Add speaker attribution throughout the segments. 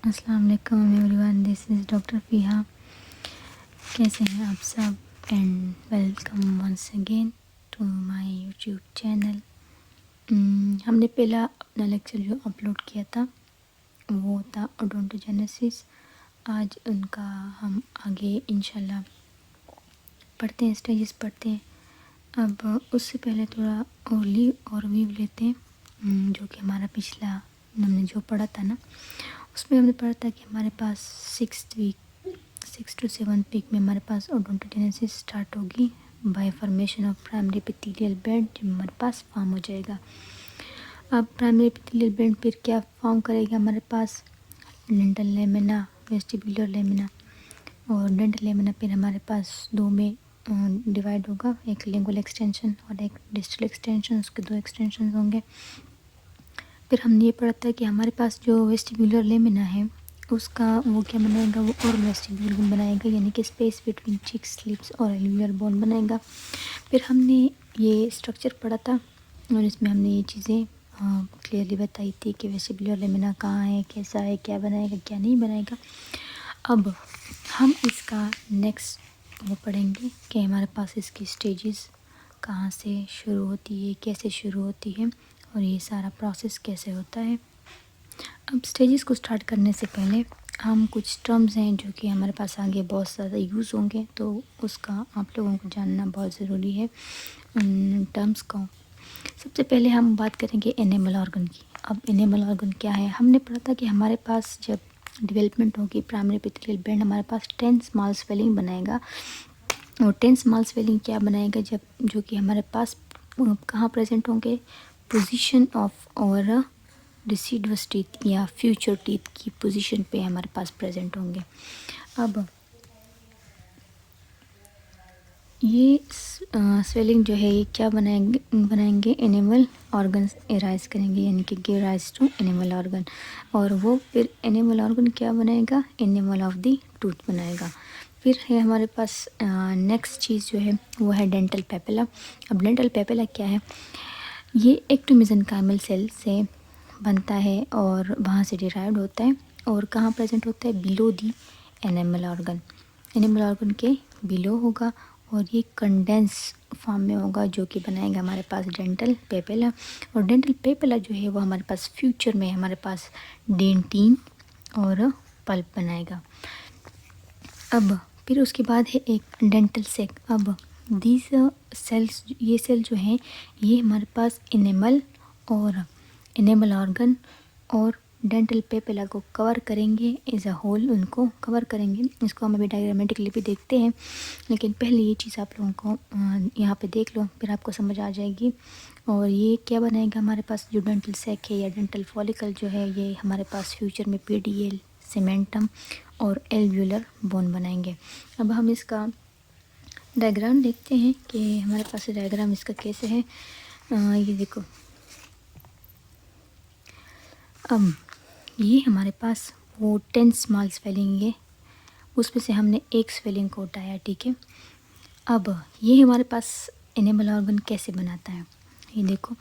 Speaker 1: अस्सलाम वालेकुम everyone, this is doctor Fiha. कैसे हैं आप सब? And welcome once again to my YouTube channel. हमने पहला अपना लेक्चर जो अपलोड किया था वो था ओडोंटोजेनेसिस। आज उनका हम आगे इंशाल्लाह पढ़ते हैं, स्टेजेस पढ़ते हैं। अब उससे पहले थोड़ा ओवरव्यू लेते हैं। जो कि हमारा पिछला हमने जो पढ़ा था ना, उसमें हमने पढ़ा था कि हमारे पास 6 to 7 वीक में हमारे पास ओडोंटोजेनेसिस स्टार्ट होगी bye formation of primary epithelial bed, जो हमारे पास फॉर्म हो जाएगा। अब प्राइमरी एपिथेलियल बेड फिर क्या फॉर्म करेगा हमारे पास? Dental lamina, vestibular lamina. और डेंटल लेमिना फिर हमारे पास दो में डिवाइड होगा, एक लिंगुअल एक्सटेंशन और एक डिस्टल एक्सटेंशन, उसके दो एक्सटेंशन होंगे। फिर हमने ये पढ़ा था कि हमारे पास जो वेस्टिबुलर लेमिना है उसका वो क्या बनाएगा, वो ओरल वेस्टिब्यूल बनाएगा, यानी कि स्पेस बिटवीन चिक्स, लिप्स और एल्वियर बोन बनाएगा। फिर हमने ये स्ट्रक्चर पढ़ा था और इसमें हमने ये चीज़ें क्लियरली बताई थी कि वेस्टिबुलर लेमिना कहाँ है, कैसा है, क्या बनाएगा, क्या नहीं बनाएगा। अब हम इसका नेक्स्ट वो पढ़ेंगे कि हमारे पास इसकी स्टेजेस कहाँ से शुरू होती है, कैसे शुरू होती है और ये सारा प्रोसेस कैसे होता है। अब स्टेजेस को स्टार्ट करने से पहले हम कुछ टर्म्स हैं जो कि हमारे पास आगे बहुत ज़्यादा यूज़ होंगे, तो उसका आप लोगों को जानना बहुत ज़रूरी है उन टर्म्स को। सबसे पहले हम बात करेंगे एनिमल ऑर्गन की। अब एनिमल ऑर्गन क्या है? हमने पढ़ा था कि हमारे पास जब डेवलपमेंट होगी प्राइमरी एपिथेलियल बेड, हमारे पास 10 स्मॉल स्वेलिंग बनाएगा। और 10 स्मॉल स्वेलिंग क्या बनाएगा? जब जो कि हमारे पास कहाँ प्रेजेंट होंगे? पोजीशन ऑफ और डिसीडुअस टीथ या फ्यूचर टीथ की पोजीशन पे हमारे पास प्रेजेंट होंगे। अब ये स्वेलिंग जो है ये क्या बनाएंगे एनिमल ऑर्गन एराइज करेंगे, यानी कि give rise to animal organ. और वो फिर एनिमल ऑर्गन क्या बनाएगा? एनिमल ऑफ द टूथ बनाएगा। फिर है हमारे पास नेक्स्ट चीज़ जो है वो है डेंटल पेपिला। अब डेंटल पेपिला क्या है? ये एक्टोमेसेनकाइमल सेल से बनता है और वहाँ से डिराइव्ड होता है। और कहाँ प्रेजेंट होता है? Below the animal organ. Animal organ के बिलो होगा और ये कंडेंस फॉर्म में होगा, जो कि बनाएगा हमारे पास डेंटल पेपिला। और डेंटल पेपिला जो है वो हमारे पास फ्यूचर में हमारे पास डेंटिन और पल्प बनाएगा। अब फिर उसके बाद है एक डेंटल सेक। अब दीज सेल्स, ये सेल जो हैं ये हमारे पास एनिमल ऑर्गन और डेंटल पेपिला को कवर करेंगे, एज अ होल उनको कवर करेंगे। इसको हम अभी डायग्रामेटिकली भी देखते हैं, लेकिन पहले ये चीज़ आप लोगों को यहाँ पे देख लो, फिर आपको समझ आ जाएगी। और ये क्या बनाएगा हमारे पास? जो डेंटल सेक है या डेंटल फॉलिकल जो है ये हमारे पास फ्यूचर में पीडीएल, सीमेंटम और एल्व्यूलर बोन बनाएंगे। अब हम इसका डायग्राम देखते हैं कि हमारे पास डायग्राम इसका कैसे है। ये देखो, अब ये हमारे पास वो 10 स्मॉल स्वेलिंग है, उसमें से हमने एक स्वेलिंग को उठाया, ठीक है। अब ये हमारे पास एनिमल ऑर्गन कैसे बनाता है, ये देखो।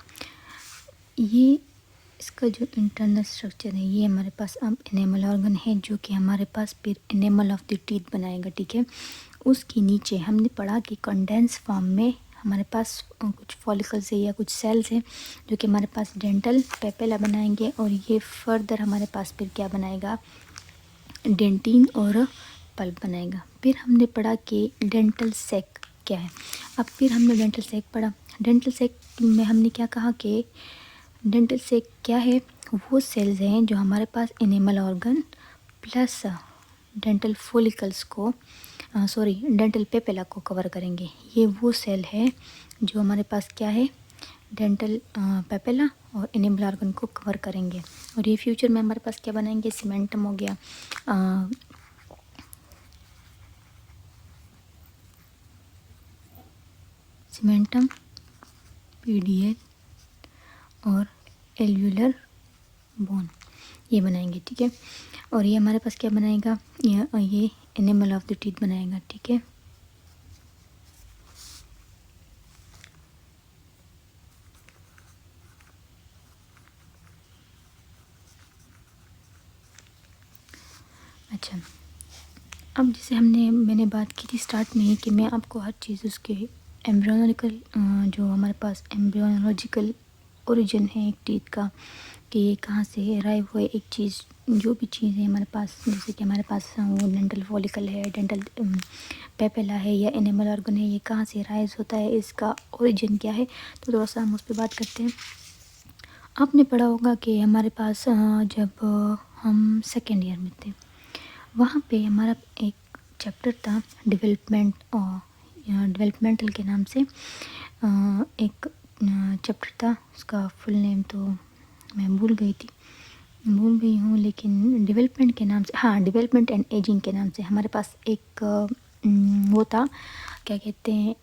Speaker 1: ये इसका जो इंटरनल स्ट्रक्चर है ये हमारे पास अब एनिमल ऑर्गन है, जो कि हमारे पास फिर एनिमल ऑफ द टीथ बनाएगा, ठीक है। उसके नीचे हमने पढ़ा कि कंडेंस फॉर्म में हमारे पास कुछ फॉलिकल्स है या कुछ सेल्स हैं जो कि हमारे पास डेंटल पेपिला बनाएंगे। और ये फर्दर हमारे पास फिर क्या बनाएगा? डेंटिन और पल्प बनाएगा। फिर हमने पढ़ा कि डेंटल सेक क्या है। अब फिर हमने डेंटल सेक पढ़ा। डेंटल सेक में हमने क्या कहा कि डेंटल सेक क्या है? वो सेल्स हैं जो हमारे पास enamel organ plus dental follicles को डेंटल पेपिला को कवर करेंगे। ये वो सेल है जो हमारे पास क्या है? डेंटल पेपिला और एनिमल ऑर्गन को कवर करेंगे। और ये फ्यूचर में हमारे पास क्या बनाएंगे? सीमेंटम हो गया, सीमेंटम, पीडीएल और एल्व्यूलर बोन, ये बनाएंगे, ठीक है। और ये हमारे पास क्या बनाएगा? ये एनिमल ऑफ द टीथ बनाएगा, ठीक है। अच्छा, अब जैसे मैंने बात की थी स्टार्ट में ही कि मैं आपको हर चीज़ उसके एम्ब्रियोलॉजिकल जो हमारे पास एम्ब्रियोलॉजिकल ओरिजिन है एक टीथ का, कि ये कहाँ से अराइव हुए एक चीज़, जो भी चीज़ है हमारे पास, जैसे कि हमारे पास वो डेंटल फॉलिकल है, डेंटल पेपेला है या एनिमल ऑर्गन है, ये कहाँ से राइज होता है, इसका ओरिजिन क्या है, तो थोड़ा सा हम उस पर बात करते हैं। आपने पढ़ा होगा कि हमारे पास जब हम सेकेंड ईयर में थे, वहाँ पे हमारा एक चैप्टर था डेवलपमेंट और डेवलपमेंटल के नाम से एक चैप्टर था, उसका फुल नेम तो मैं भूल गई हूँ, लेकिन डेवलपमेंट के नाम से, हाँ, डेवलपमेंट एंड एजिंग के नाम से हमारे पास एक वो था, क्या कहते हैं,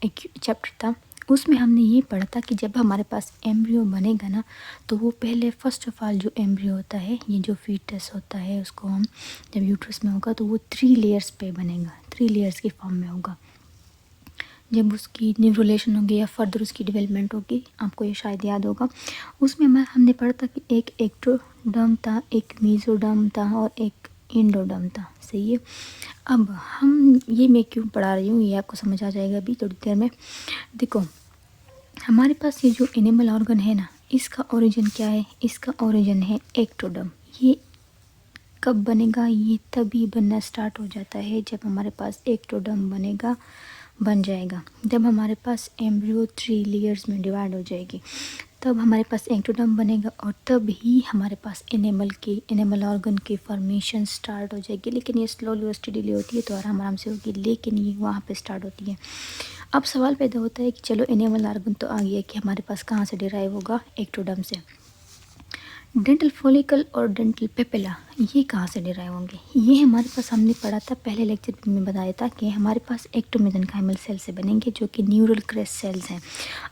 Speaker 1: एक चैप्टर था। उसमें हमने ये पढ़ा था कि जब हमारे पास एम्ब्रियो बनेगा ना, तो वो पहले फर्स्ट ऑफ ऑल जो एम्ब्रियो होता है, ये जो फीटस होता है, उसको हम जब यूट्रस में होगा तो वो 3 लेयर्स पे बनेगा, 3 लेयर्स की फॉर्म में होगा। जब उसकी न्यूरोलेशन होगी या फर्दर उसकी डेवलपमेंट होगी, आपको ये शायद याद होगा, उसमें हमने पढ़ा था कि एक एक्टोडर्म था, एक मीजोडर्म था और एक इंडोडर्म था। सही है। अब हम ये मैं क्यों पढ़ा रही हूँ ये आपको समझ आ जाएगा अभी थोड़ी देर में। देखो, हमारे पास ये जो एनिमल ऑर्गन है ना, इसका ओरिजिन क्या है, इसका ओरिजिन है एक्टोडर्म। ये कब बनेगा, ये तभी बनना स्टार्ट हो जाता है जब हमारे पास एक्टोडर्म बन जाएगा, जब हमारे पास एम्ब्रियो 3 लेयर्स में डिवाइड हो जाएगी, तब हमारे पास एक्टोडर्म बनेगा और तब ही हमारे पास एनिमल ऑर्गन की फॉर्मेशन स्टार्ट हो जाएगी। लेकिन ये स्लोली और स्टडीली होती है तो आराम से होगी, लेकिन ये वहाँ पे स्टार्ट होती है। अब सवाल पैदा होता है कि चलो एनिमल ऑर्गन तो आ गया, कि हमारे पास कहाँ से डिराइव होगा, एक्टोडर्म से। डेंटल फॉलिकल और डेंटल पेपेला ये कहाँ से डिराइव होंगे, ये हमारे पास हमने पढ़ा था पहले लेक्चर में, बताया था कि हमारे पास एक्टोमेसेंकाइमल सेल से बनेंगे, जो कि न्यूरल क्रेस्ट सेल्स हैं।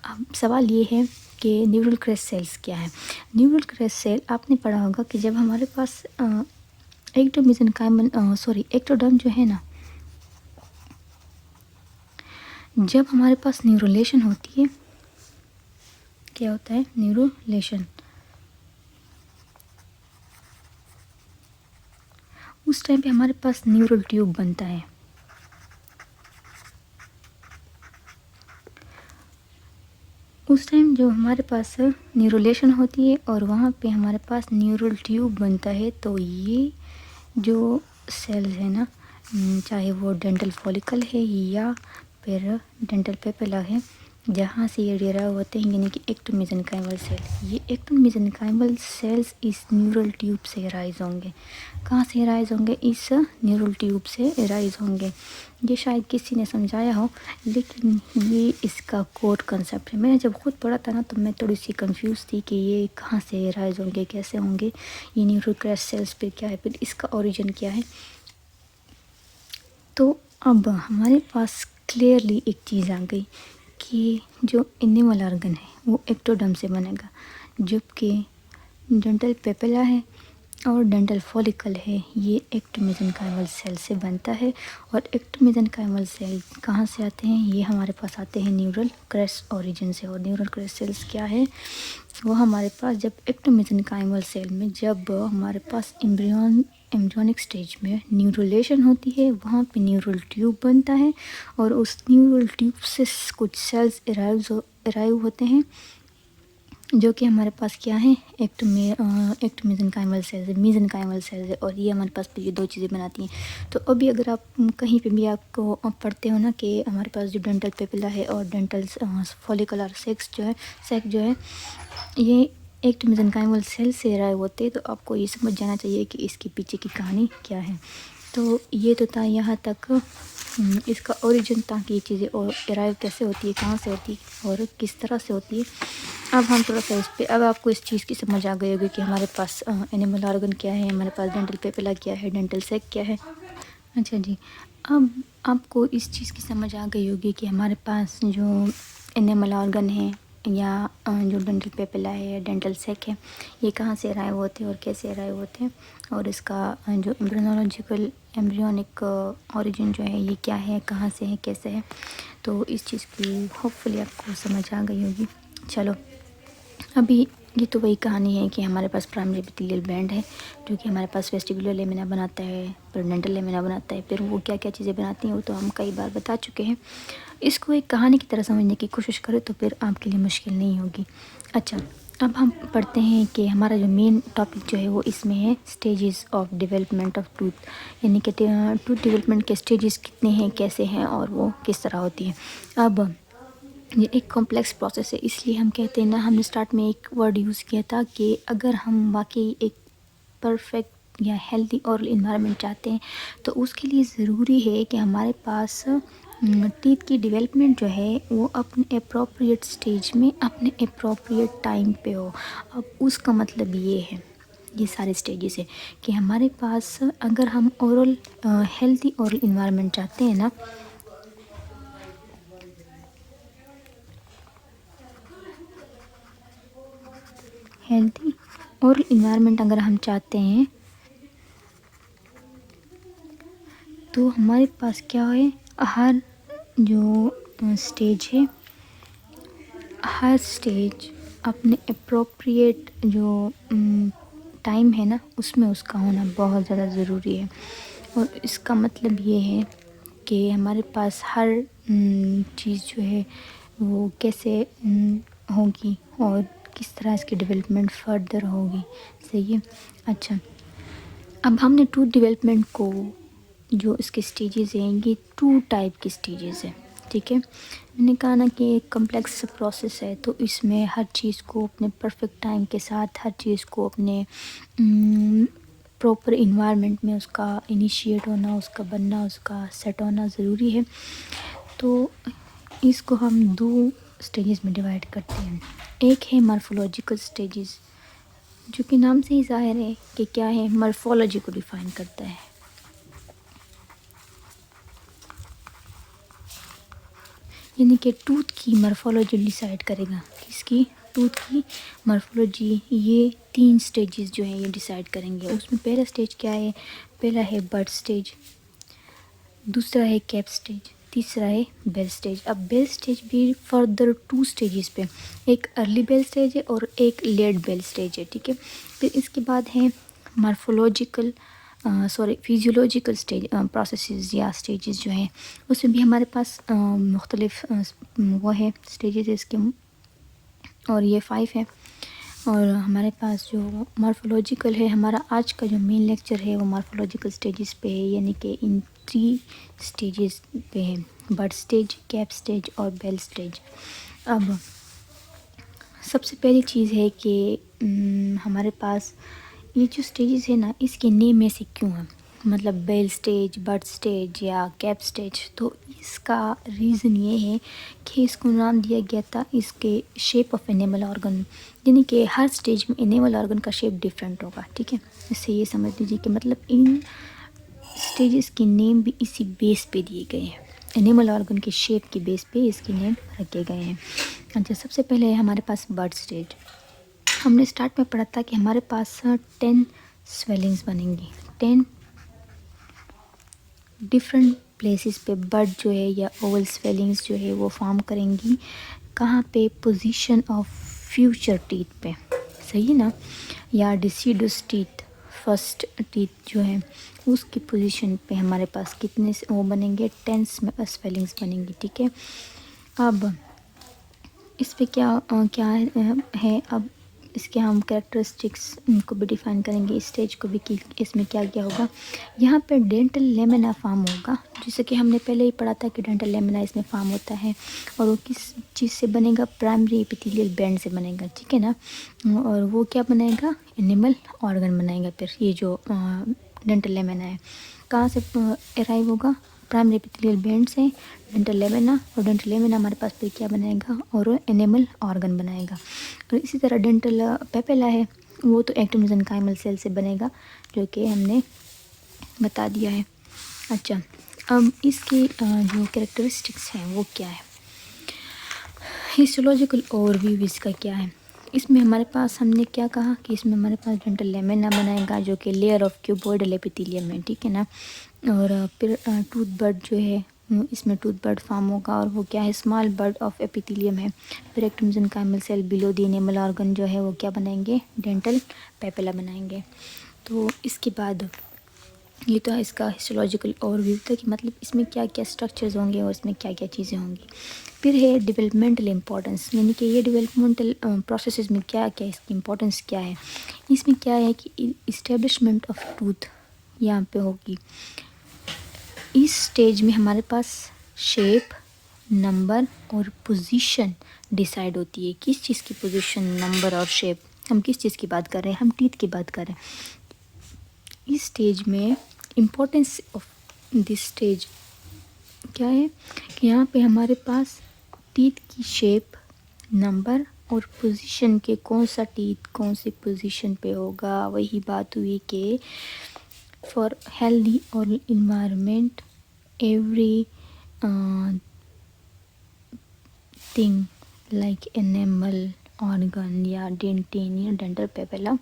Speaker 1: अब सवाल ये है कि न्यूरल क्रेस्ट सेल्स क्या है। न्यूरल क्रेस्ट सेल आपने पढ़ा होगा कि जब हमारे पास एक्टोडर्म जो है ना, जब हमारे पास न्यूरोलेशन होती है, क्या होता है, न्यूरोलेशन, उस टाइम पे हमारे पास न्यूरल ट्यूब बनता है। उस टाइम जो हमारे पास न्यूरोलेशन होती है और वहाँ पे हमारे पास न्यूरल ट्यूब बनता है, तो ये जो सेल्स है ना, चाहे वो डेंटल फॉलिकल है या फिर डेंटल पेपेला है, जहाँ से ये डिराइव होते हैं, यानी कि एक्टोमेसेंकाइमल सेल, ये एक्टोमेसेंकाइमल सेल्स इस न्यूरल ट्यूब से राइज होंगे। कहाँ से राइज होंगे, इस न्यूरल ट्यूब से राइज होंगे। ये शायद किसी ने समझाया हो, लेकिन ये इसका कोर कंसेप्ट है। मैंने जब खुद पढ़ा था ना, तो मैं थोड़ी सी कंफ्यूज थी कि ये कहाँ से राइज होंगे, कैसे होंगे, ये न्यूरल क्रेस्ट सेल्स फिर क्या है, फिर इसका ओरिजिन क्या है। तो अब हमारे पास क्लियरली एक चीज़ आ गई कि जो एनिमल ऑर्गन है वो एक्टोडर्म से बनेगा, जबकि डेंटल पेपेला है और डेंटल फॉलिकल है, ये एक्टोमेसेंकाइमल सेल से बनता है। और एक्टोमेसेंकाइमल सेल कहाँ से आते हैं, ये हमारे पास आते हैं न्यूरल क्रेस्ट ओरिजिन से। और न्यूरल क्रेस्ट सेल्स क्या है, वो हमारे पास जब एक्टोमेसेंकाइमल सेल में जब हमारे पास एम्ब्रियोनिक स्टेज में न्यूरोलेशन होती है, वहाँ पे न्यूरल ट्यूब बनता है और उस न्यूरल ट्यूब से कुछ सेल्स अराइव होते हैं, जो कि हमारे पास क्या है, एक्टोमेसेंकाइमल सेल्स है, मेसेंकाइमल सेल्स है, और ये हमारे पास ये 2 चीज़ें बनाती हैं। तो अभी अगर आप कहीं पे भी आपको पढ़ते हो ना कि हमारे पास जो डेंटल पेपिला है और डेंटल फॉलिकल और सेक जो है ये एक्टोमेसेंकाइमल सेल से अराइव होते हैं, तो आपको ये समझ जाना चाहिए कि इसके पीछे की कहानी क्या है। तो ये तो था यहाँ तक इसका ओरिजिन था कि ये चीज़ें और अराइव कैसे होती है, कहाँ से होती है और किस तरह से होती है। अब हम थोड़ा सा इस पे, अब आपको इस चीज़ की समझ आ गई होगी कि हमारे पास एनिमल ऑर्गन क्या है, हमारे पास डेंटल पेपिला क्या है, डेंटल सेक क्या है। अच्छा जी, अब आपको इस चीज़ की समझ आ गई होगी कि हमारे पास जो एनिमल ऑर्गन है या जो डेंटल पेपिला है या डेंटल सेक है, ये कहाँ से अराइव होते हैं और कैसे अराइव होते हैं, और इसका जो एम्ब्रियोनिक ओरिजिन जो है ये क्या है, कहाँ से है, कैसे है। तो इस चीज़ की होपफुली आपको समझ आ गई होगी। चलो, अभी ये तो वही कहानी है कि हमारे पास प्राइमरी एपिथेलियल बैंड है जो कि हमारे पास वेस्टिबुलर लेमिना बनाता है, पेरिनेटल लेमिना बनाता है। फिर वो क्या क्या चीज़ें बनाती हैं वो तो हम कई बार बता चुके हैं। इसको एक कहानी की तरह समझने की कोशिश करें तो फिर आपके लिए मुश्किल नहीं होगी। अच्छा, अब हम पढ़ते हैं कि हमारा जो मेन टॉपिक जो है वो इसमें है stages of development of tooth, यानी कि टूथ डेवलपमेंट के स्टेजेस कितने हैं, कैसे हैं और वो किस तरह होती है। अब ये एक कॉम्प्लेक्स प्रोसेस है, इसलिए हम कहते हैं ना, हमने स्टार्ट में एक वर्ड यूज़ किया था कि अगर हम वाकई एक परफेक्ट या हेल्दी और इन्वायरमेंट चाहते हैं तो उसके लिए ज़रूरी है कि हमारे पास टीथ की डेवलपमेंट जो है वो अपने अप्रोप्रिएट स्टेज में अपने अप्रोप्रिएट टाइम पे हो। अब उसका मतलब ये है, ये सारे स्टेजेस है कि हमारे पास अगर हम ओरल हेल्दी ओरल इन्वायरमेंट चाहते हैं ना, हेल्दी ओरल इन्वायरमेंट अगर हम चाहते हैं तो हमारे पास क्या है, हर जो स्टेज है, हर स्टेज अपने अप्रोप्रिएट जो टाइम है ना उसमें उसका होना बहुत ज़्यादा ज़रूरी है। और इसका मतलब ये है कि हमारे पास हर चीज़ जो है वो कैसे होगी और किस तरह इसकी डेवलपमेंट फर्दर होगी। सही है। अच्छा, अब हमने टूथ डेवलपमेंट को जो इसके स्टेजेस हैं ये 2 टाइप की स्टेजेस है, ठीक है। मैंने कहा ना कि एक कम्प्लेक्स प्रोसेस है तो इसमें हर चीज़ को अपने परफेक्ट टाइम के साथ, हर चीज़ को अपने प्रॉपर इन्वायरमेंट में उसका इनिशिएट होना, उसका बनना, उसका सेट होना ज़रूरी है। तो इसको हम 2 स्टेजेस में डिवाइड करते हैं। एक है मॉर्फोलॉजिकल स्टेजेस, जो कि नाम से ही ज़ाहिर है कि क्या है, मॉर्फोलॉजी को डिफ़ाइन करता है। यानी कि टूथ की मॉर्फोलॉजी डिसाइड करेगा, किसकी, टूथ की मॉर्फोलॉजी। ये 3 स्टेजेस जो है ये डिसाइड करेंगे। उसमें पहला स्टेज क्या है, पहला है बड स्टेज, दूसरा है कैप स्टेज, तीसरा है बेल स्टेज। अब बेल स्टेज भी फर्दर 2 स्टेजेस पे, एक अर्ली बेल स्टेज है और एक लेट बेल स्टेज है, ठीक है। फिर इसके बाद है मॉर्फोलॉजिकल फिजियोलॉजिकल स्टेज प्रोसेसेस या स्टेजेस जो हैं उसमें भी हमारे पास मुख्तलिफ वो है स्टेजेस इसके, और ये 5 है। और हमारे पास जो मॉर्फोलॉजिकल है, हमारा आज का जो मेन लेक्चर है वो मॉर्फोलॉजिकल स्टेजेस पे है, यानी कि इन 3 स्टेजेस पे है, बड स्टेज, कैप स्टेज और बेल स्टेज। अब सबसे पहली चीज़ है कि हमारे पास ये जो स्टेजेस है ना इसके नेम ऐसे क्यों हैं, मतलब बेल स्टेज, बड स्टेज या कैप स्टेज। तो इसका रीज़न ये है कि इसको नाम दिया गया था इसके शेप ऑफ एनिमल ऑर्गन, यानी कि हर स्टेज में एनिमल ऑर्गन का शेप डिफरेंट होगा, ठीक है। इससे ये समझ लीजिए कि मतलब इन स्टेजेस के नेम भी इसी बेस पे दिए गए हैं, एनिमल ऑर्गन के शेप के बेस पे इसके नेम रखे गए हैं। अच्छा, सबसे पहले है हमारे पास बड स्टेज। हमने स्टार्ट में पढ़ा था कि हमारे पास 10 स्वेलिंग्स बनेंगी, 10 डिफरेंट प्लेसेस पे बड जो है या ओवल स्वेलिंग्स जो है वो फॉर्म करेंगी। कहाँ पे, पोजीशन ऑफ फ्यूचर टीथ पे, सही है ना, या डिसीडस टीथ, फर्स्ट टीथ जो है उसकी पोजीशन पे हमारे पास कितने वो बनेंगे, 10 स्वेलिंग्स बनेंगी, ठीक है। अब इस पे क्या है, अब इसके हम कैरेक्टरिस्टिक्स को भी डिफ़ाइन करेंगे, इस स्टेज को भी कि इसमें क्या क्या होगा। यहाँ पे डेंटल लेमिना फॉर्म होगा, जैसे कि हमने पहले ही पढ़ा था कि डेंटल लेमिना इसमें फॉर्म होता है, और वो किस चीज़ से बनेगा, प्राइमरी एपिथेलियल बैंड से बनेगा, ठीक है ना। और वो क्या बनाएगा, एनिमल ऑर्गन बनाएगा। फिर ये जो डेंटल लेमिना है कहाँ से अराइव होगा, प्राइमरी एपिथेलियल बैंड से डेंटल लेमिना, और डेंटल लेमिना हमारे पास फिर क्या बनाएगा, और एनिमल ऑर्गन बनाएगा। और इसी तरह डेंटल पेपेला है वो तो एक्टिन मेसेंकाइमल सेल से बनेगा, जो कि हमने बता दिया है। अच्छा, अब इसकी जो कैरेक्टरिस्टिक्स हैं वो क्या है, हिस्टोलॉजिकल ओवरव्यू इसका क्या है। इसमें हमारे पास हमने क्या कहा कि इसमें हमारे पास डेंटल लेमिना बनाएगा जो कि लेयर ऑफ क्यूबॉइडल एपिथेलियम है, ठीक है ना। और फिर टूथ बड जो है इसमें टूथ बर्ड फॉर्म होगा और वो क्या है, स्मॉल बर्ड ऑफ एपिथेलियम है। फिर एक mesenchymal cell below the enamel organ जो है वो क्या बनाएंगे, डेंटल पेपिला बनाएंगे। तो इसके बाद ये तो है इसका हिस्टोलॉजिकल ओवरव्यू था कि मतलब इसमें क्या क्या स्ट्रक्चर्स होंगे और इसमें क्या क्या चीज़ें होंगी। फिर है डेवलपमेंटल इम्पोर्टेंस, यानी कि ये डेवलपमेंटल प्रोसेसेस में क्या क्या इसकी इम्पोर्टेंस क्या है। इसमें क्या है कि इस्टेब्लिशमेंट ऑफ टूथ यहाँ पे होगी। इस स्टेज में हमारे पास शेप, नंबर और पोजीशन डिसाइड होती है। किस चीज़ की पोजीशन, नंबर और शेप, हम किस चीज़ की बात कर रहे हैं, हम टीथ की बात कर रहे हैं। इस स्टेज में इम्पोर्टेंस ऑफ दिस स्टेज क्या है कि यहाँ पे हमारे पास टीथ की शेप, नंबर और पोजीशन के कौन सा टीथ कौन सी पोजीशन पे होगा। वही बात हुई कि फॉर हेल्दी और environment every thing like animal organ या डेंटिन या dental papilla,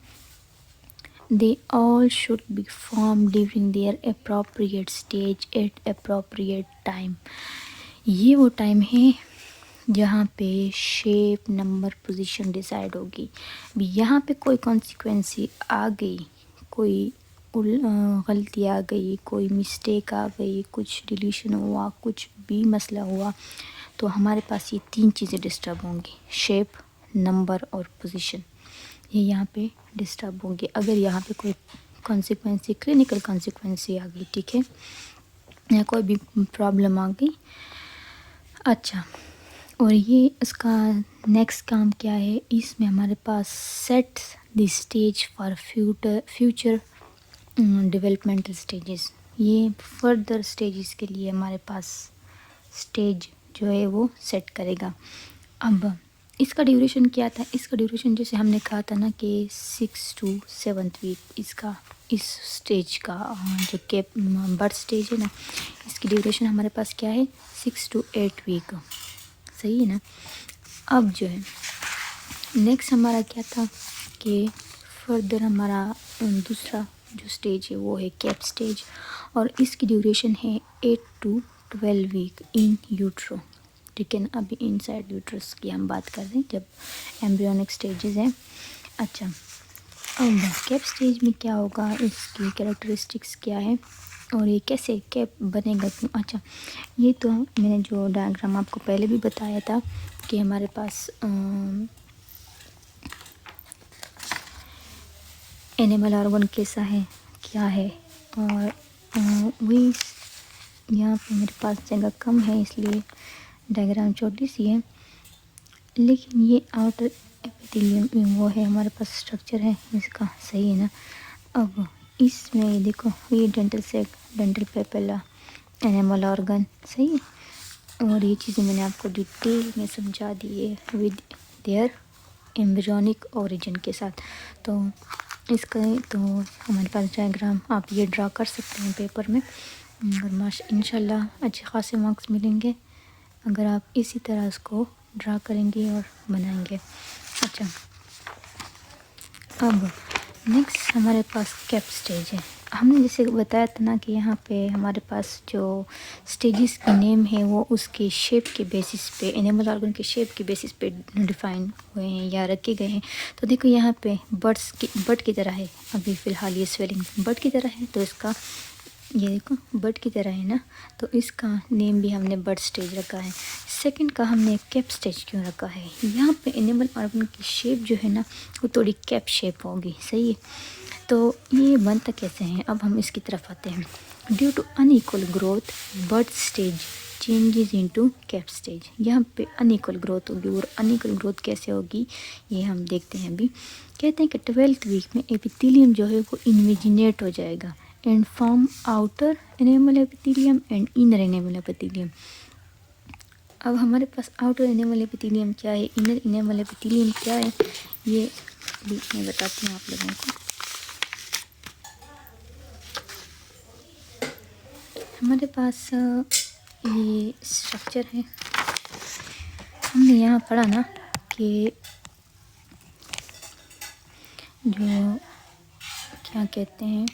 Speaker 1: they all should be formed during their appropriate stage at appropriate time। ये वो टाइम है जहाँ पे शेप, नंबर, पोजीशन डिसाइड होगी। यहाँ पे कोई कॉन्सिक्वेंसी आ गई, कोई गलती आ गई, कोई मिस्टेक आ गई, कुछ डिलीशन हुआ, कुछ भी मसला हुआ, तो हमारे पास ये तीन चीज़ें डिस्टर्ब होंगी, शेप, नंबर और पोजीशन। ये यहाँ पे डिस्टर्ब होंगे अगर यहाँ पे कोई कॉन्सिक्वेंसी, क्लिनिकल कॉन्सिक्वेंसी आ गई, ठीक है, या कोई भी प्रॉब्लम आ गई। अच्छा, और ये इसका नेक्स्ट काम क्या है, इसमें हमारे पास set the stage for future developmental stages. ये फर्दर स्टेजेस के लिए हमारे पास स्टेज जो है वो सेट करेगा। अब इसका ड्यूरेशन क्या था, इसका ड्यूरेशन जैसे हमने कहा था ना कि 6 to 7 वीक इसका, इस स्टेज का जो कैप बर्थ स्टेज है ना, इसकी ड्यूरेशन हमारे पास क्या है, 6 to 8 वीक, सही है ना। अब जो है नेक्स्ट हमारा क्या था कि फर्दर हमारा दूसरा जो स्टेज है वो है कैप स्टेज, और इसकी ड्यूरेशन है 8 to 12 वीक इन यूट्रो, ठीक है ना। अभी इनसाइड यूट्रस की हम बात कर रहे हैं जब एम्ब्रियोनिक स्टेजेस हैं। अच्छा, अब कैप स्टेज में क्या होगा, इसकी कैरेक्टरिस्टिक्स क्या है और ये कैसे कैप बनेगा। अच्छा, ये तो मैंने जो डायग्राम आपको पहले भी बताया था कि हमारे पास एनिमल ऑर्गन कैसा है, क्या है, और वही यहाँ पे मेरे पास जगह कम है इसलिए डायग्राम छोटी सी है, लेकिन ये आउटर एपिथेलियम वो है हमारे पास, स्ट्रक्चर है इसका, सही है ना। अब इसमें देखो ये डेंटल सेक, डेंटल पेपिला, एनिमल ऑर्गन, सही है, और ये चीज़ें मैंने आपको डिटेल में समझा दी है विद देयर एम्ब्रियोनिक ओरिजिन के साथ। तो इसका तो हमारे पास डायग्राम आप ये ड्रा कर सकते हैं पेपर में, और इंशाल्लाह अच्छे खासे मार्क्स मिलेंगे अगर आप इसी तरह उसको ड्रा करेंगे और बनाएंगे। अच्छा, अब नेक्स्ट हमारे पास कैप स्टेज है। हमने जैसे बताया था ना कि यहाँ पे हमारे पास जो स्टेजेस की नेम है वो उसके शेप के बेसिस पे, एनिमल ऑर्गन के शेप के बेसिस पे डिफाइन हुए हैं या रखे गए हैं। तो देखो यहाँ पे बर्ड की तरह है, अभी फ़िलहाल ये स्वेलिंग बर्ड की तरह है, तो इसका ये देखो बर्ड की तरह है ना, तो इसका नेम भी हमने बर्ड स्टेज रखा है। सेकंड का हमने कैप स्टेज क्यों रखा है, यहाँ पे एनिमल ऑर्गन की शेप जो है ना वो थोड़ी कैप शेप होगी, सही है। तो ये बनता कैसे हैं, अब हम इसकी तरफ आते हैं। Due to unequal growth bud stage changes into cap stage. यहाँ पे अनइक्वल ग्रोथ होगी, और अनइक्वल ग्रोथ कैसे होगी ये हम देखते हैं। अभी कहते हैं कि 12th वीक में एपिथेलियम जो है वो इन्विजिनेट हो जाएगा and form outer enamel epithelium and inner enamel epithelium. अब हमारे पास आउटर एनिमल एपिथेलियम क्या है, इनर एनिमल एपिथेलियम क्या है, ये भी मैं बताती हूँ आप लोगों को। हमारे पास ये स्ट्रक्चर है, हमने यहाँ पढ़ा ना कि जो क्या कहते हैं,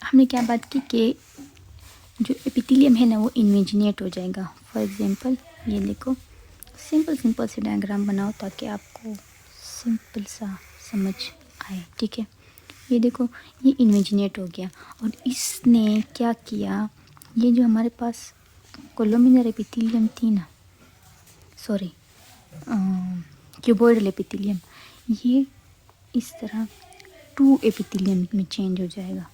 Speaker 1: हमने क्या बात की कि जो एपिथेलियम है ना वो इन्वेजिनेट हो जाएगा। फॉर एग्जांपल ये देखो, सिंपल से डायग्राम बनाओ ताकि आपको सिंपल सा समझ आए, ठीक है। ये देखो, ये इन्वेजिनेट हो गया और इसने क्या किया, ये जो हमारे पास कोलुमिनर एपिथेलियम थी ना, सॉरी क्यूबॉइडल एपिथेलियम, ये इस तरह टू एपिथेलियम में चेंज हो जाएगा।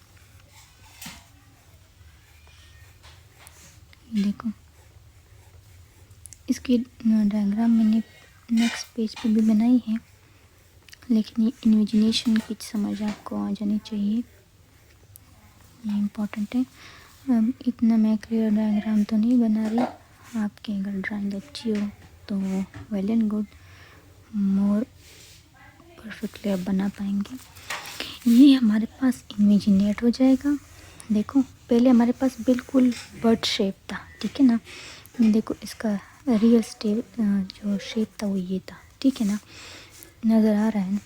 Speaker 1: देखो, इसकी डायग्राम मैंने नेक्स्ट पेज पे भी बनाई है, लेकिन ये इन्विजिनेशन की समझ आपको आ जानी चाहिए, ये इम्पोर्टेंट है। अब इतना मैं क्लियर डायग्राम तो नहीं बना रही, आपकी अगर ड्राइंग अच्छी हो तो well and good, more perfectly आप बना पाएंगे। ये हमारे पास इमेजिनेट हो जाएगा। देखो, पहले हमारे पास बिल्कुल बर्ड शेप था, ठीक है ना। देखो, इसका रियल जो शेप था वो ये था, ठीक है ना, नज़र आ रहा है ना।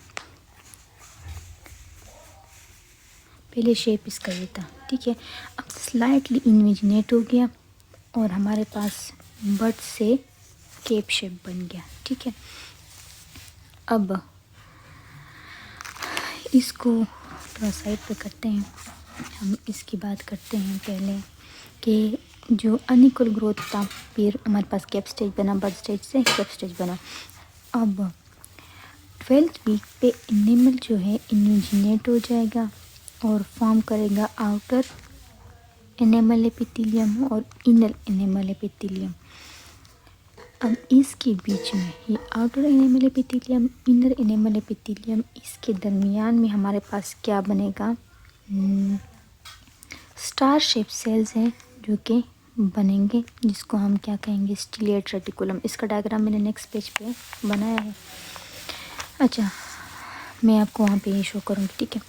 Speaker 1: पहले शेप इसका ये था, ठीक है। अब स्लाइटली इन्विजिनेट हो गया और हमारे पास बर्ड से केप शेप बन गया, ठीक है। अब इसको थोड़ा साइड पे करते हैं, हम इसकी बात करते हैं पहले कि जो अनइक्वल ग्रोथ था, फिर हमारे पास कैप स्टेज बना, बर्ड स्टेज से कैप स्टेज बना। अब 12th वीक पे एनिमल जो है इन्विजिनेट हो जाएगा और फॉर्म करेगा आउटर एनिमल एपिथेलियम और इनर एनिमल एपिथेलियम। अब इसके बीच में ये outer enamel epithelium, inner enamel epithelium, इसके दरमियान में हमारे पास क्या बनेगा, स्टार शेप सेल्स हैं जो कि बनेंगे, जिसको हम क्या कहेंगे, स्टिलिएट रेटिकुलम। इसका डायग्राम मैंने नेक्स्ट पेज पे बनाया है। अच्छा, मैं आपको वहाँ पे शो करूँगी, ठीक है।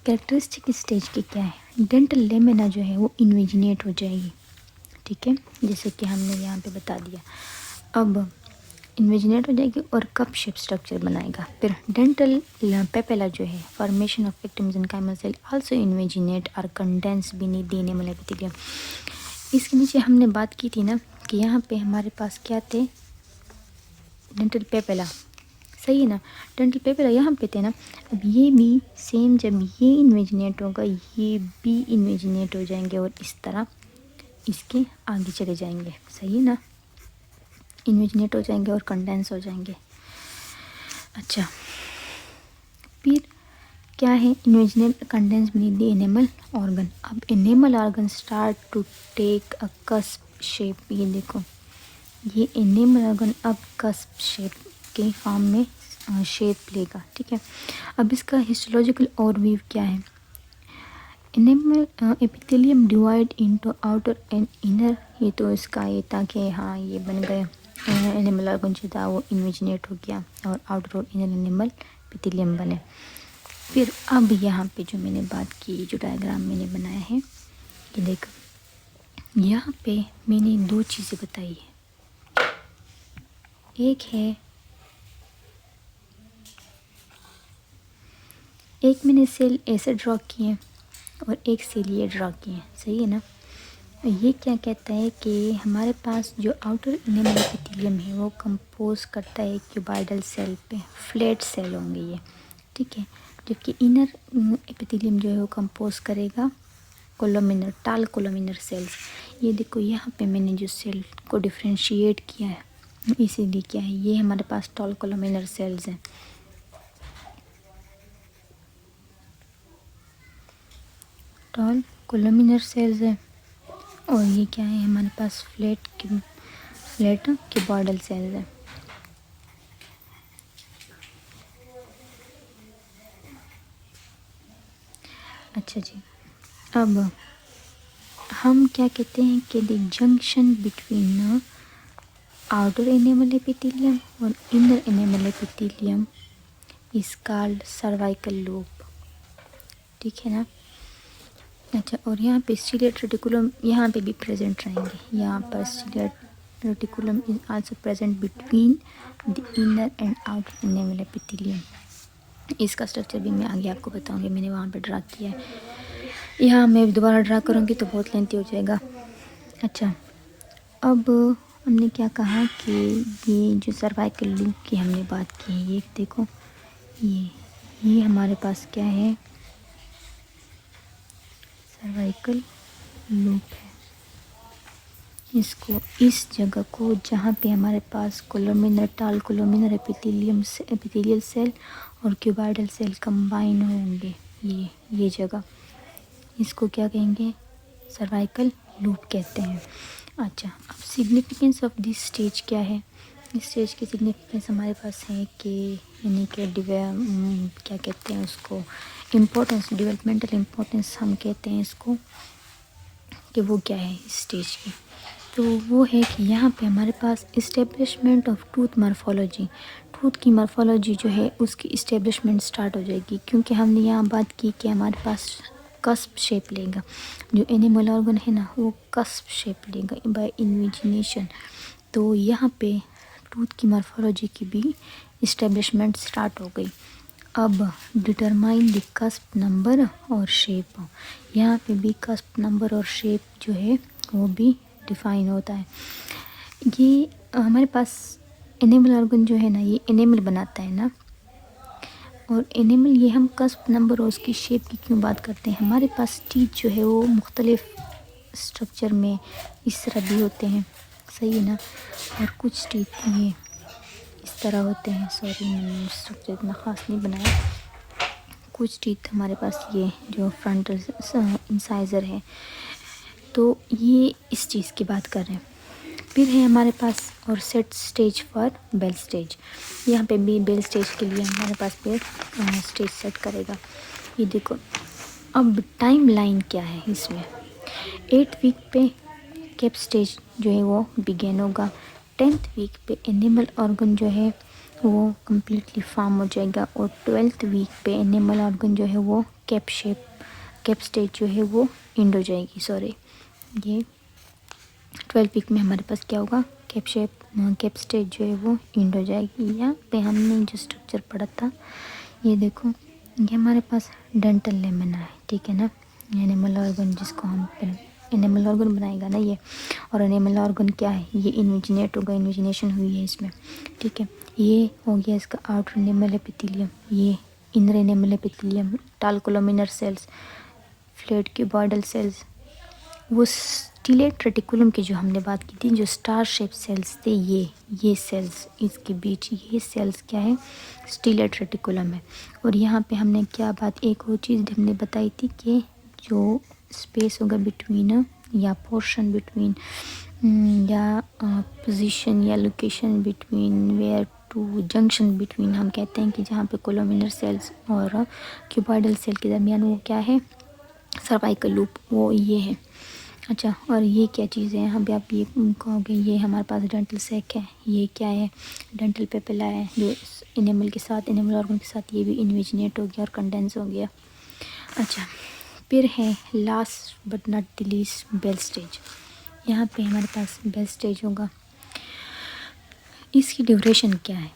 Speaker 1: कैरेक्टरिस्टिक स्टेज की क्या है, डेंटल लेमिना जो है वो इन्विजिनेट हो जाएगी, ठीक है, जैसे कि हमने यहाँ पे बता दिया। अब इन्विजिनेट हो जाएगी और कप शेप स्ट्रक्चर बनाएगा। फिर डेंटल पेपेला जो है, formation of ecto mesenchymal cell also invaginate और condense beneath the enamel epithelium. इसके नीचे हमने बात की थी ना कि यहाँ पे हमारे पास क्या थे, डेंटल पेपेला, सही है ना, डेंटल पेपेला यहाँ पे थे ना। अब ये भी सेम, जब ये इन्विजिनेट होगा ये भी इन्विजिनेट हो जाएंगे और इस तरह इसके आगे चले जाएंगे, सही है ना, इन्विजिनेट हो जाएंगे और कंडेंस हो जाएंगे। अच्छा, फिर क्या है, invaginate condense beneath the enamel organ. अब enamel organ start to take a cusp shape. ये देखो, ये एनिमल ऑर्गन अब कस्प शेप के फॉर्म में शेप लेगा, ठीक है। अब इसका हिस्टोलॉजिकल ओवरव्यू क्या है, enamel epithelium divide into outer and inner. ये तो इसका ये था कि हाँ ये बन गए, एनिमल ऑर्गन जो था वो इन्विजिनेट हो गया और आउटर और इनर एनिमल एपिथेलियम बने। फिर अब यहाँ पे जो मैंने बात की, जो डायग्राम मैंने बनाया है, ये देखो, यहाँ पे मैंने दो चीज़ें बताई है। एक है, एक मैंने सेल ऐसे ड्रॉ किए और एक सेल ये ड्रॉ किए, सही है ना। ये क्या कहता है कि हमारे पास जो आउटर एनिमल एपिथेलियम है वो कंपोज करता है क्यूबॉइडल सेल पे, फ्लैट सेल होंगे ये, ठीक है। जबकि इनर एपिथेलियम जो है वो कंपोज करेगा कोलुमिनर, टाल कोलुमिनर सेल्स। ये देखो, यहाँ पे मैंने जो सेल को डिफ्रेंशिएट किया है इसीलिए क्या है, ये हमारे पास टाल कोलुमिनर सेल्स हैं। टाल कोलुमिनर सेल्स है और ये क्या है, हमारे पास फ्लैट क्यूबॉइडल सेल्स है। अच्छा जी, अब हम क्या कहते हैं कि the junction between outer enamel epithelium और inner enamel epithelium is called cervical loop, ठीक है ना। अच्छा, और यहाँ पे स्टिलिएट रेटिकुलम यहाँ पे भी प्रेजेंट रहेंगे। यहाँ पर stellate reticulum is also present between the inner and outer enamel epithelium. इसका स्ट्रक्चर भी मैं आगे आपको बताऊंगी, मैंने वहाँ पे ड्रा किया है। यहाँ मैं दोबारा ड्रा करूँगी तो बहुत लेंथी हो जाएगा। अच्छा, अब हमने क्या कहा कि ये जो सर्वाइकल लूप की हमने बात की है, ये देखो, ये हमारे पास क्या है, सर्वाइकल लूप है। इसको, इस जगह को जहाँ पे हमारे पास कोलोमिनर, टाल कोलोमिनर एपिथेलियल सेल और क्यूबाइडल सेल कंबाइन होंगे, ये जगह, इसको क्या कहेंगे, सर्वाइकल लूप कहते हैं। अच्छा, अब सिग्निफिकेंस ऑफ दिस स्टेज क्या है? इस स्टेज की सिग्निफिकेंस हमारे पास है कि यानी कि क्या कहते हैं उसको, इम्पोर्टेंस, डेवलपमेंटल इम्पोर्टेंस हम कहते हैं इसको, कि वो क्या है इस स्टेज की। तो वो है कि यहाँ पे हमारे पास establishment of tooth morphology, tooth की मॉर्फोलॉजी जो है उसकी इस्टेब्लिशमेंट स्टार्ट हो जाएगी, क्योंकि हमने यहाँ बात की कि हमारे पास कस्प शेप लेगा, जो एनिमल ऑर्गन है ना वो कस्प शेप लेगा बाय इन्विजिनेशन। तो यहाँ पे टूथ की मॉर्फोलॉजी की भी इस्टेब्लिशमेंट स्टार्ट हो गई। अब डिटरमाइन द कस्प नंबर और शेप, यहाँ पे भी कस्प नंबर और शेप जो है वो भी डिफाइन होता है। ये हमारे पास एनिमल ऑर्गन जो है ना, ये एनिमल बनाता है ना, और एनिमल, ये हम कस्प नंबर और उसकी शेप की क्यों बात करते हैं, हमारे पास टीथ जो है वो मुख्तलिफ स्ट्रक्चर में इस तरह भी होते हैं, सही है ना, और कुछ टीथ ये इस तरह होते हैं, सॉरी मैंने स्ट्रक्चर इतना ख़ास नहीं बनाया, कुछ टीथ हमारे पास ये जो फ्रंटल इंसाइजर है, तो ये इस चीज़ की बात कर रहे हैं। फिर है हमारे पास और set stage for bell stage, यहाँ पे भी बेल स्टेज के लिए हमारे पास फिर स्टेज सेट करेगा। ये देखो, अब टाइम लाइन क्या है इसमें, 8 वीक पे कैप स्टेज जो है वो बिगेन होगा, 10th वीक पे एनिमल ऑर्गन जो है वो कम्प्लीटली फॉर्म हो जाएगा, और 12th वीक पे एनिमल ऑर्गन जो है वो कैप स्टेज जो है वो एंड हो जाएगी, सॉरी, ये 12 वीक में हमारे पास क्या होगा, कैप स्टेज जो है वो एंड हो जाएगी। यहाँ पे हमने जो स्ट्रक्चर पढ़ा था, ये देखो, ये हमारे पास डेंटल लेमिना है, ठीक है ना, एनिमल ऑर्गन जिसको हम एनिमल ऑर्गन बनाएगा ना ये, और एनिमल ऑर्गन क्या है, ये इन्विजिनेट होगा, इन्विजिनेशन हुई है इसमें, ठीक है। ये हो गया इसका आउटर एनिमल एपिथेलियम, ये इनर एनिमल एपिथेलियम, टाल कोलोमिनर सेल्स, फ्लैट क्यूबॉइडल सेल्स, वो स्टिलेट रेटिकुलम की जो हमने बात की थी, जो स्टार शेप सेल्स थे, ये सेल्स, इसके बीच ये सेल्स क्या है, स्टिलेट रेटिकुलम है। और यहाँ पे हमने क्या बात, एक और चीज़ हमने बताई थी कि जो स्पेस होगा बिटवीन, या पोर्शन बिटवीन, या पोजीशन या location between, where two junction between, हम कहते हैं कि जहाँ पे कोलोमिनर सेल्स और क्यूबॉइडल सेल के दरमियान वो क्या है, सर्वाइकल लूप, वो ये है। अच्छा, और ये क्या चीज़ है, यहाँ पे आप ये कहोगे, ये हमारे पास डेंटल सैक है, ये क्या है, डेंटल पेपिला है, जो एनिमल के साथ, एनिमल ऑर्गन के साथ ये भी इन्विजिनेट हो गया और कंडेंस हो गया। अच्छा, फिर है last but not the least bell stage, यहाँ पे हमारे पास बेल स्टेज होगा। इसकी ड्यूरेशन क्या है,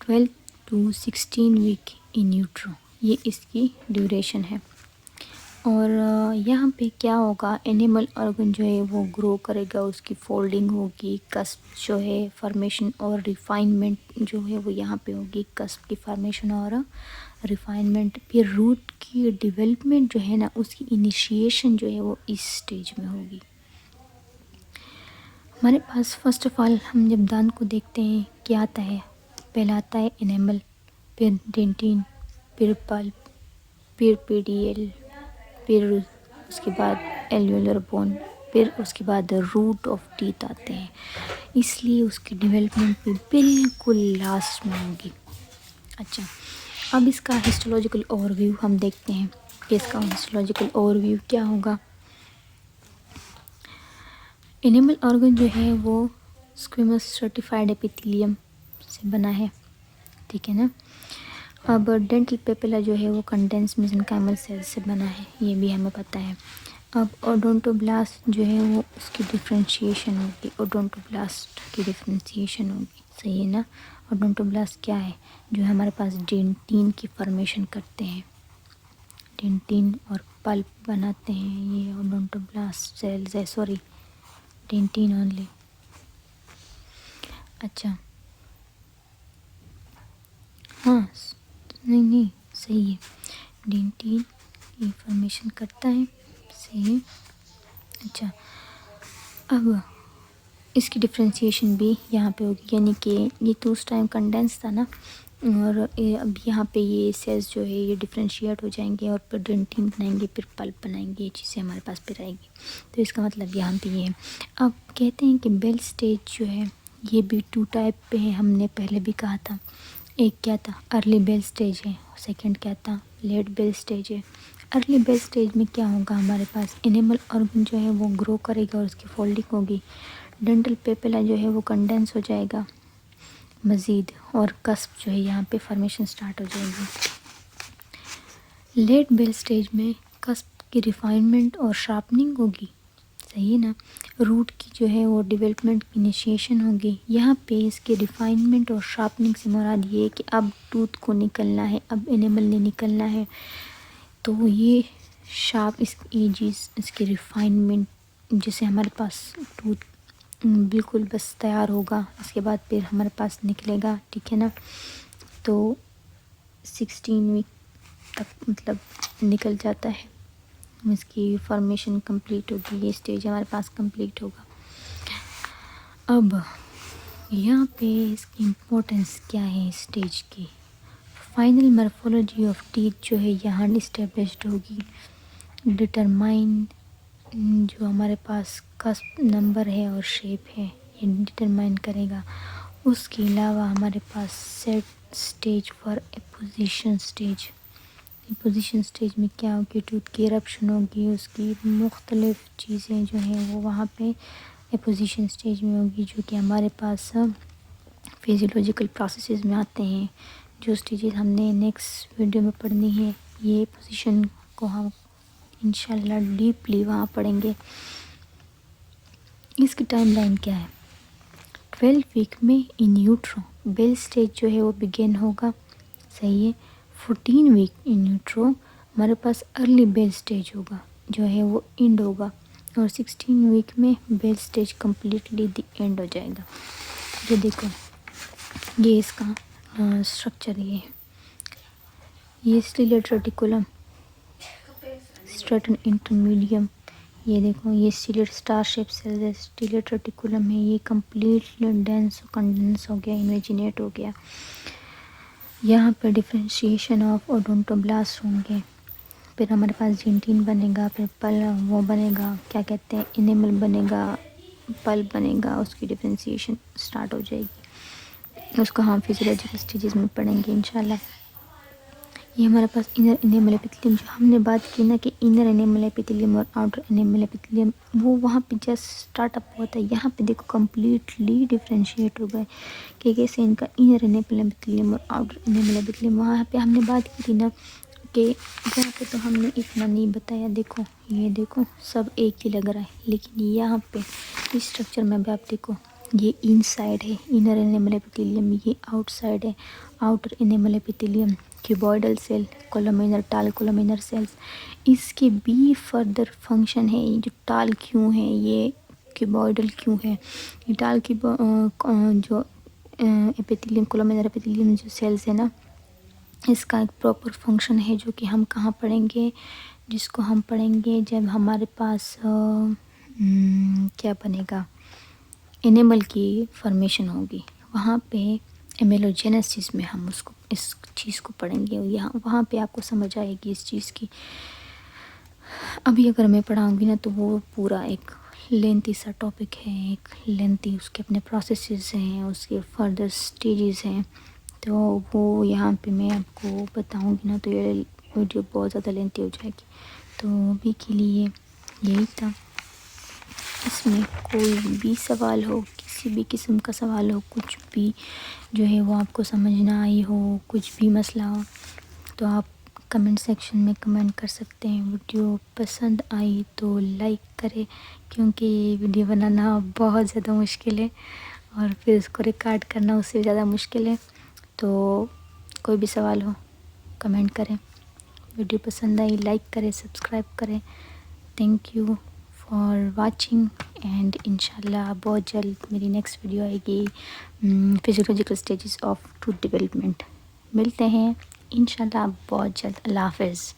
Speaker 1: 12 to 16 वीक इन यूट्रो, ये इसकी ड्यूरेशन है। और यहाँ पे क्या होगा, एनिमल ऑर्गन जो है वो ग्रो करेगा, उसकी फोल्डिंग होगी, कस्प जो है फॉर्मेशन और रिफाइनमेंट जो है वो यहाँ पे होगी, कस्प की फॉर्मेशन और रिफाइनमेंट। फिर रूट की डेवलपमेंट जो है ना, उसकी इनिशिएशन जो है वो इस स्टेज में होगी। हमारे पास फर्स्ट ऑफ ऑल हम जब दांत को देखते हैं क्या आता है, पहला आता है एनेमल, फिर डेंटिन, फिर पल्प, फिर पीडियल, फिर उसके बाद एल्वियोलर बोन, फिर उसके बाद रूट ऑफ टीथ आते हैं, इसलिए उसकी डेवलपमेंट भी बिल्कुल लास्ट में होगी। अच्छा, अब इसका हिस्टोलॉजिकल ओवरव्यू हम देखते हैं कि इसका हिस्टोलॉजिकल ओवरव्यू क्या होगा। एनिमल ऑर्गन जो है वो स्क्विमस सर्टिफाइड एपिथेलियम से बना है, ठीक है ना। अब डेंटल पेपिला जो है वो कंडेंस मेसेनकाइमल सेल्स से बना है, ये भी हमें पता है। अब ओडोंटोब्लास्ट जो है वो उसकी डिफ्रेंशिएशन होगी, ओडोंटोब्लास्ट की डिफ्रेंशिएशन होगी, सही है ना। ओडोंटोब्लास्ट क्या है? जो है हमारे पास डेंटिन की फॉर्मेशन करते हैं, डेंटिन और पल्प बनाते हैं, ये ओडोंटोब्लास्ट सेल्स है, सॉरी डेंटिन ओनली। अच्छा हाँ, नहीं सही है, डेंटिन की फॉर्मेशन करता है, सही है। अच्छा, अब इसकी डिफ्रेंशिएशन भी यहाँ पे होगी, यानी कि ये तो उस टाइम कंडेंस था ना, और अब यहाँ पे ये सेल्स जो है ये डिफ्रेंशिएट हो जाएंगे और फिर डेंटिन बनाएंगे, फिर पल्प बनाएंगे, ये चीज़ें हमारे पास फिर आएगी। तो इसका मतलब यहाँ पे ये है। अब कहते हैं कि बेल स्टेज जो है ये भी 2 टाइप पे है, हमने पहले भी कहा था। एक क्या था, अर्ली बेल स्टेज है, सेकंड क्या था, लेट बेल स्टेज है। अर्ली बेल स्टेज में क्या होगा, हमारे पास एनिमल ऑर्गन जो है वो ग्रो करेगा और उसकी फोल्डिंग होगी, डेंटल पेपिला जो है वो कंडेंस हो जाएगा मज़ीद, और कस्प जो है यहाँ पे फॉर्मेशन स्टार्ट हो जाएगी। लेट बेल स्टेज में कस्प की रिफाइनमेंट और शार्पनिंग होगी, सही है ना। रूट की जो है वो डेवलपमेंट की इनिशिएशन होगी। यहाँ पे इसके रिफाइनमेंट और शार्पनिंग से मुराद ये है कि अब टूथ को निकलना है, अब एनिमल ने निकलना है, तो ये शार्प ये चीज़ इसकी रिफाइनमेंट, जिससे हमारे पास टूथ बिल्कुल बस तैयार होगा, इसके बाद फिर हमारे पास निकलेगा, ठीक है ना। तो 16 वीक तक मतलब निकल जाता है, इसकी फॉर्मेशन कंप्लीट होगी, ये स्टेज हमारे पास कंप्लीट होगा। अब यहाँ पे इसकी इम्पोर्टेंस क्या है इस स्टेज की, फाइनल मॉर्फोलॉजी ऑफ टीथ जो है यहाँ इस्टेब्लिश्ड होगी, डिटरमाइन जो हमारे पास कस्प नंबर है और शेप है ये डिटरमाइन करेगा। उसके अलावा हमारे पास set stage for apposition stage, apposition stage में क्या होगी, टूथ की इरप्शन होगी, उसकी मुख्तलिफ चीज़ें जो हैं वो वहाँ पे एपोजिशन स्टेज में होगी, जो कि हमारे पास फिजियोलॉजिकल प्रोसेसेस में आते हैं, जो स्टेजेस हमने नेक्स्ट वीडियो में पढ़नी है। ये पोजीशन को हम इंशाल्लाह डीपली वहाँ पढ़ेंगे। इसकी टाइमलाइन क्या है, 12 वीक में इन यूट्रो बेल स्टेज जो है वो बिगिन होगा, सही है। 14 वीक इन यूट्रो हमारे पास अर्ली बेल स्टेज होगा, जो है वो एंड होगा, और 16 वीक में bell stage completely the end हो जाएगा। ये देखो, ये इसका स्ट्रक्चर ये स्टिलेट रेटिकुलम, स्ट्रेटन इंटरमीडियम, ये देखो ये स्टिलेट स्टार शेप सेल्स है, स्टिलेट रेटिकुलम है, ये कम्प्लीटली डेंस कंडेंस हो गया, इमेजिनेट हो गया। यहाँ पर डिफ्रेंशिएशन ऑफ ओडोंटोब्लास्ट होंगे, फिर हमारे पास डेंटिन बनेगा, फिर पल वो बनेगा, क्या कहते हैं, एनिमल बनेगा, पल्प बनेगा, उसकी डिफ्रेंशिएशन स्टार्ट हो जाएगी। उसको हम फिजियोलॉजिकल स्टेजेस में पढ़ेंगे इंशाल्लाह। ये हमारे पास इनर एनिमल एपिथेलियम, जो हमने बात की ना कि इनर एनिमल एपिथेलियम और आउटर एनिमल एपिथेलियम, वो वहाँ पे जस्ट स्टार्टअप होता है। यहाँ पे देखो कम्प्लीटली डिफ्रेंशिएट हो गए कि कैसे इनका इनर एनिमल एपिथेलियम और आउटर एनिमल एपिथेलियम। वहाँ पे हमने बात की थी ना कि यहाँ पे तो हमने इतना नहीं बताया, देखो ये देखो सब एक ही लग रहा है, लेकिन यहाँ पे इस स्ट्रक्चर में भी आप देखो, ये इनसाइड है इनर एनिमल एपिथेलियम, ये आउटसाइड है outer enamel epithelium, cuboidal cell, columnar tall columnar sales. इसके भी फर्दर फंक्शन है, ये जो टाल क्यों है, ये क्यूबॉइडल क्यों है, ये टाल की जो एपिथेलियम कोलुमिनर एपिथेलियम जो सेल्स है ना, इसका एक प्रॉपर फंक्शन है जो कि हम कहाँ पढ़ेंगे, जिसको हम पढ़ेंगे जब हमारे पास क्या बनेगा, एनिमल की फॉर्मेशन होगी, वहाँ पे एमेलोजेनेसिस में हम उसको इस चीज़ को पढ़ेंगे, यहाँ वहाँ पे आपको समझ आएगी इस चीज़ की। अभी अगर मैं पढ़ाऊँगी ना तो वो पूरा एक लेंथी सा टॉपिक है, एक लेंथी उसके अपने प्रोसेसेस हैं, उसके फर्दर स्टेजेस हैं, तो वो यहाँ पे मैं आपको बताऊँगी ना तो ये वीडियो बहुत ज़्यादा लेंथी हो जाएगी। तो अभी के लिए यही था। इसमें कोई भी सवाल हो, किसी भी किस्म का सवाल हो, कुछ भी जो है वो आपको समझ ना आई हो, कुछ भी मसला हो, तो आप कमेंट सेक्शन में कमेंट कर सकते हैं। वीडियो पसंद आई तो लाइक करें, क्योंकि ये वीडियो बनाना बहुत ज़्यादा मुश्किल है और फिर उसको रिकॉर्ड करना उससे ज़्यादा मुश्किल है। तो कोई भी सवाल हो कमेंट करें, वीडियो पसंद आई लाइक करें, सब्सक्राइब करें। Thank you for watching and इंशाल्लाह बहुत जल्द मेरी नेक्स्ट वीडियो आएगी physiological stages of tooth development. मिलते हैं इंशाल्लाह बहुत जल्द। अल्लाह हाफ़िज़।